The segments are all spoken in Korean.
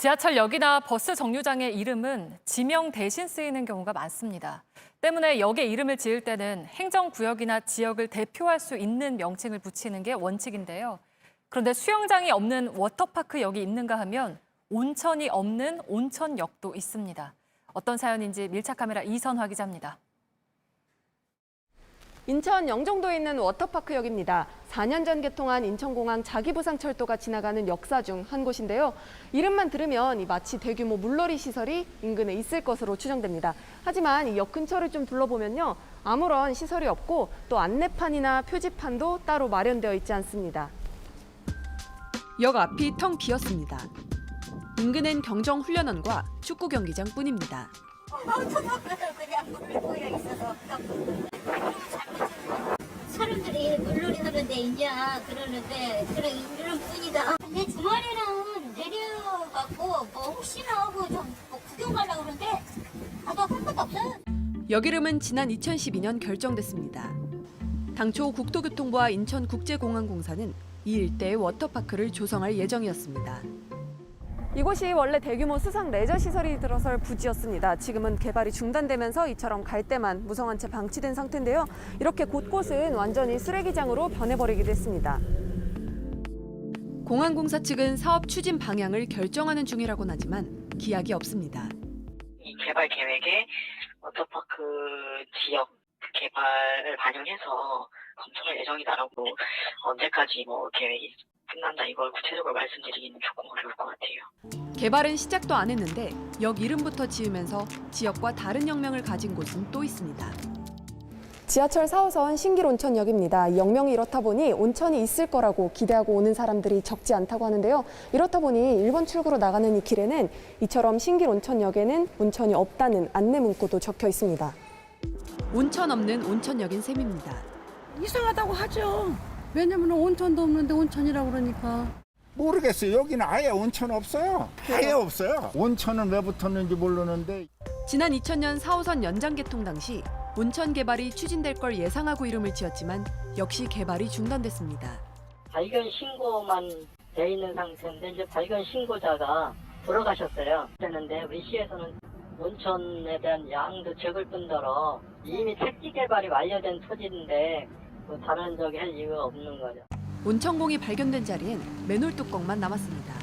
지하철역이나 버스 정류장의 이름은 지명 대신 쓰이는 경우가 많습니다. 때문에 역의 이름을 지을 때는 행정구역이나 지역을 대표할 수 있는 명칭을 붙이는 게 원칙인데요. 그런데 수영장이 없는 워터파크역이 있는가 하면 온천이 없는 온천역도 있습니다. 어떤 사연인지 밀착카메라 이선화 기자입니다. 인천 영종도에 있는 워터파크역입니다. 4년 전 개통한 인천공항 자기부상철도가 지나가는 역사 중 한 곳인데요. 이름만 들으면 마치 대규모 물놀이 시설이 인근에 있을 것으로 추정됩니다. 하지만 이 역 근처를 좀 둘러보면요. 아무런 시설이 없고 또 안내판이나 표지판도 따로 마련되어 있지 않습니다. 역 앞이 텅 비었습니다. 인근엔 경정훈련원과 축구 경기장뿐입니다. 그냥 물을 보여 있어서 사람들이 물놀이 하는 데 있냐 그러는데 그런 뿐이다. 근데 주말에는 내려갖고 뭐 혹시나 하고 좀뭐 구경 가려고 그러는데 가도 한 것도 없어요. 역 이름은 지난 2012년 결정됐습니다. 당초 국토교통부와 인천국제공항공사는 이 일대의 워터파크를 조성할 예정이었습니다. 이곳이 원래 대규모 수상 레저 시설이 들어설 부지였습니다. 지금은 개발이 중단되면서 이처럼 갈대만 무성한 채 방치된 상태인데요. 이렇게 곳곳은 완전히 쓰레기장으로 변해버리기도 했습니다. 공항공사 측은 사업 추진 방향을 결정하는 중이라고는 하지만 기약이 없습니다. 이 개발 계획에 워터파크 지역 개발을 반영해서 검토할 예정이다라고 언제까지 계획이 끝난다 이걸 구체적으로 말씀드리기는 조금 어려울 것 같아요. 개발은 시작도 안 했는데 역 이름부터 지으면서 지역과 다른 역명을 가진 곳은 또 있습니다. 지하철 4호선 신길 온천역입니다. 이 역명이 이렇다 보니 온천이 있을 거라고 기대하고 오는 사람들이 적지 않다고 하는데요. 이렇다 보니 1번 출구로 나가는 이 길에는 이처럼 신길 온천역에는 온천이 없다는 안내 문구도 적혀 있습니다. 온천 없는 온천역인 셈입니다. 이상하다고 하죠. 왜냐면 온천도 없는데 온천이라고 그러니까. 모르겠어요. 여기는 아예 온천 없어요. 아예 없어요. 온천은 왜 붙었는지 모르는데. 지난 2000년 4호선 연장 개통 당시 온천 개발이 추진될 걸 예상하고 이름을 지었지만 역시 개발이 중단됐습니다. 발견 신고만 돼 있는 상태인데 이제 발견 신고자가 돌아가셨어요. 그랬는데 우리 시에서는 온천에 대한 양도 적을 뿐더러 이미 택지 개발이 완료된 토지인데 다른 적이 할 이유가 없는 거죠. 온천공이 발견된 자리엔 맨홀 뚜껑만 남았습니다.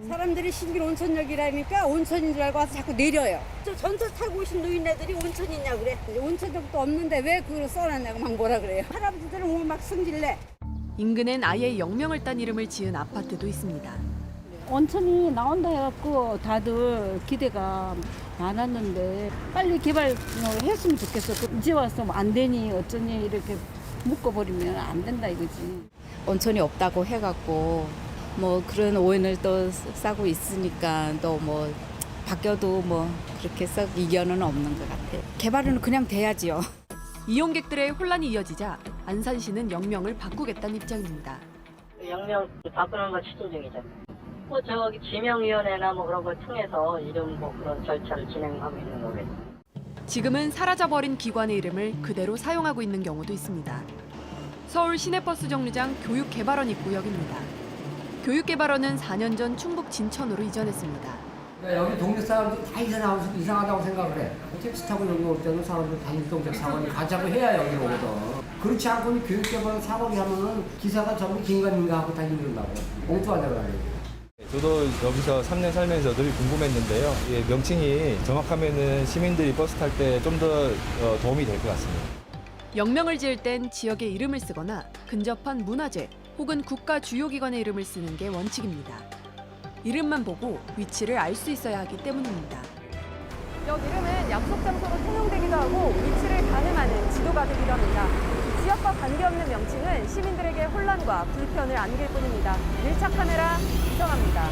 사람들이 신길 온천역이라니까 온천인 줄 알고 와서 자꾸 내려요. 저 전철 타고 오신 노인네들이 온천이냐 그래. 온천역도 없는데 왜 그걸 써놨냐고 막 뭐라 그래요. 할아버지들은 오늘 막 승질내. 인근엔 아예 역명을 딴 이름을 지은 아파트도 있습니다. 온천이 나온다 해갖고 다들 기대가 많았는데 빨리 개발했으면 좋겠어. 이제 와서 안 되니 어쩌니 이렇게 묶어버리면 안 된다 이거지. 온천이 없다고 해갖고 그런 오해를 또 싸고 있으니까 또 바뀌어도 그렇게 썩 이견은 없는 것 같아요. 개발은 그냥 돼야지요. 이용객들의 혼란이 이어지자 안산시는 역명을 바꾸겠다는 입장입니다. 영명 바꾸는 거 추진 중이죠. 저기 지명위원회나 그런 걸 통해서 이름 그런 절차를 진행하고 있는 거겠죠. 지금은 사라져버린 기관의 이름을 그대로 사용하고 있는 경우도 있습니다. 서울 시내버스 정류장 교육개발원 입구역입니다. 교육개발원은 4년 전 충북 진천으로 이전했습니다. 여기 동네 사람들 다 이상하다고 생각을 해. 택시 타고 여기 올 때는 사람들 단일동작 사거리 가자고 해야 여기 오거든. 그렇지 않고 교육개발원 사거리 하면은 기사가 전부 긴가민가 하고 다니는다고. 엉뚱하다고 하는. 저도 여기서 3년 살면서 늘 궁금했는데요. 명칭이 정확하면은 시민들이 버스 탈 때 좀 더 도움이 될 것 같습니다. 역명을 지을 땐 지역의 이름을 쓰거나 근접한 문화재 혹은 국가 주요기관의 이름을 쓰는 게 원칙입니다. 이름만 보고 위치를 알 수 있어야 하기 때문입니다. 역 이름은 약속 장소로 통용되기도 하고 위치를 가늠하는 지도가 되기도 합니다. 지역과 관계없는 명칭은 시민들에게 혼란과 불편을 안길 뿐입니다. 밀착 카메라 이성아입니다.